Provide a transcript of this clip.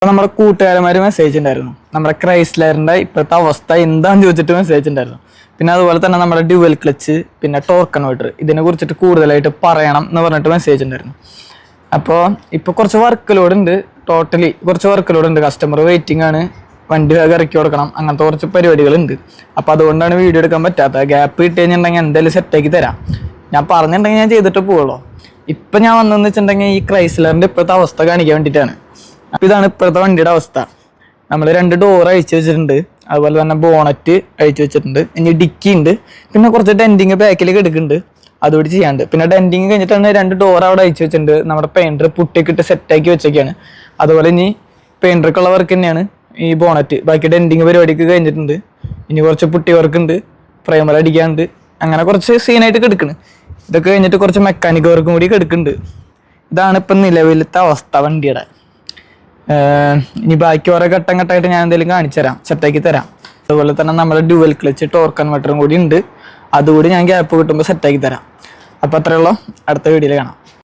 അപ്പോൾ നമ്മുടെ കൂട്ടുകാരന്മാർ മെസ്സേജ് ഉണ്ടായിരുന്നു, നമ്മുടെ ക്രൈസ്ലറിൻ്റെ ഇപ്പോഴത്തെ അവസ്ഥ എന്താണെന്ന് ചോദിച്ചിട്ട് മെസ്സേജ് ഉണ്ടായിരുന്നു. പിന്നെ അതുപോലെ തന്നെ നമ്മുടെ ഡ്യുവൽ ക്ലച്ച്, പിന്നെ ടോർക്ക് കൺവേർട്ടർ, ഇതിനെ കുറിച്ചിട്ട് കൂടുതലായിട്ട് പറയണം എന്ന് പറഞ്ഞിട്ട് മെസ്സേജ് ഉണ്ടായിരുന്നു. അപ്പോൾ ഇപ്പോൾ കുറച്ച് വർക്ക് ലോഡ് ഉണ്ട്, ടോട്ടലി കുറച്ച് വർക്ക് ലോഡ് ഉണ്ട്. കസ്റ്റമർ വെയിറ്റിംഗ് ആണ്, വണ്ടി വേഗം ഇറക്കി കൊടുക്കണം, അങ്ങനത്തെ കുറച്ച് പരിപാടികളുണ്ട്. അപ്പോൾ അതുകൊണ്ടാണ് വീഡിയോ എടുക്കാൻ പറ്റാത്തത്. ഗ്യാപ്പ് കിട്ടി കഴിഞ്ഞിട്ടുണ്ടെങ്കിൽ എന്തായാലും സെറ്റാക്കി തരാം. ഞാൻ പറഞ്ഞിട്ടുണ്ടെങ്കിൽ ഞാൻ ചെയ്തിട്ട് പോവുള്ളൂ. ഇപ്പം ഞാൻ വന്നതെന്ന് വെച്ചിട്ടുണ്ടെങ്കിൽ ഈ ക്രൈസ്ലറിൻ്റെ ഇപ്പോഴത്തെ അവസ്ഥ കാണിക്കാൻ വേണ്ടിയിട്ടാണ്. അപ്പോൾ ഇതാണ് ഇപ്പോഴത്തെ വണ്ടിയുടെ അവസ്ഥ. നമ്മൾ 2 ഡോർ അഴിച്ചു വെച്ചിട്ടുണ്ട്, അതുപോലെ തന്നെ ബോണറ്റ് അഴിച്ചു വെച്ചിട്ടുണ്ട്. ഇനി ഡിക്കി ഉണ്ട്, പിന്നെ കുറച്ച് ഡെൻറ്റിങ് ബാക്കിലേക്ക് എടുക്കുന്നുണ്ട്, അതുകൂടി ചെയ്യാണ്ട്. പിന്നെ ഡെൻറ്റിങ് കഴിഞ്ഞിട്ടാണ് 2 ഡോർ അവിടെ അഴിച്ചു വെച്ചിട്ടുണ്ട്. നമ്മുടെ പെയിൻറ്റർ പുട്ടിക്കിട്ട് സെറ്റാക്കി വെച്ചൊക്കെയാണ്. അതുപോലെ ഇനി പെയിൻറ്റർക്കുള്ള വർക്ക് തന്നെയാണ് ഈ ബോണറ്റ്. ബാക്കി ഡെൻറ്റിങ് പരിപാടിക്ക് കഴിഞ്ഞിട്ടുണ്ട്. ഇനി കുറച്ച് പുട്ടി വർക്ക് ഉണ്ട്, പ്രൈമർ അടിക്കാണ്ട്, അങ്ങനെ കുറച്ച് സീനായിട്ട് എടുക്കണം. ഇതൊക്കെ കഴിഞ്ഞിട്ട് കുറച്ച് മെക്കാനിക് വർക്കും കൂടി എടുക്കുന്നുണ്ട്. ഇതാണ് ഇപ്പം നിലവിലത്തെ അവസ്ഥ വണ്ടിയുടെ. ഇനി ബാക്കി ഓരോ ഘട്ടം ഘട്ടമായിട്ട് ഞാൻ എന്തെങ്കിലും കാണിച്ചു തരാം, സെറ്റാക്കി തരാം. അതുപോലെ തന്നെ നമ്മുടെ ഡ്യുവൽ ക്ലച്ച് ടോർക്ക് കൺവെർട്ടറും കൂടി ഉണ്ട്, അതുകൂടി ഞാൻ ഗ്യാപ്പ് കിട്ടുമ്പോൾ സെറ്റാക്കി തരാം. അപ്പോൾ അത്രയുള്ളൂ, അടുത്ത വീഡിയോയിൽ കാണാം.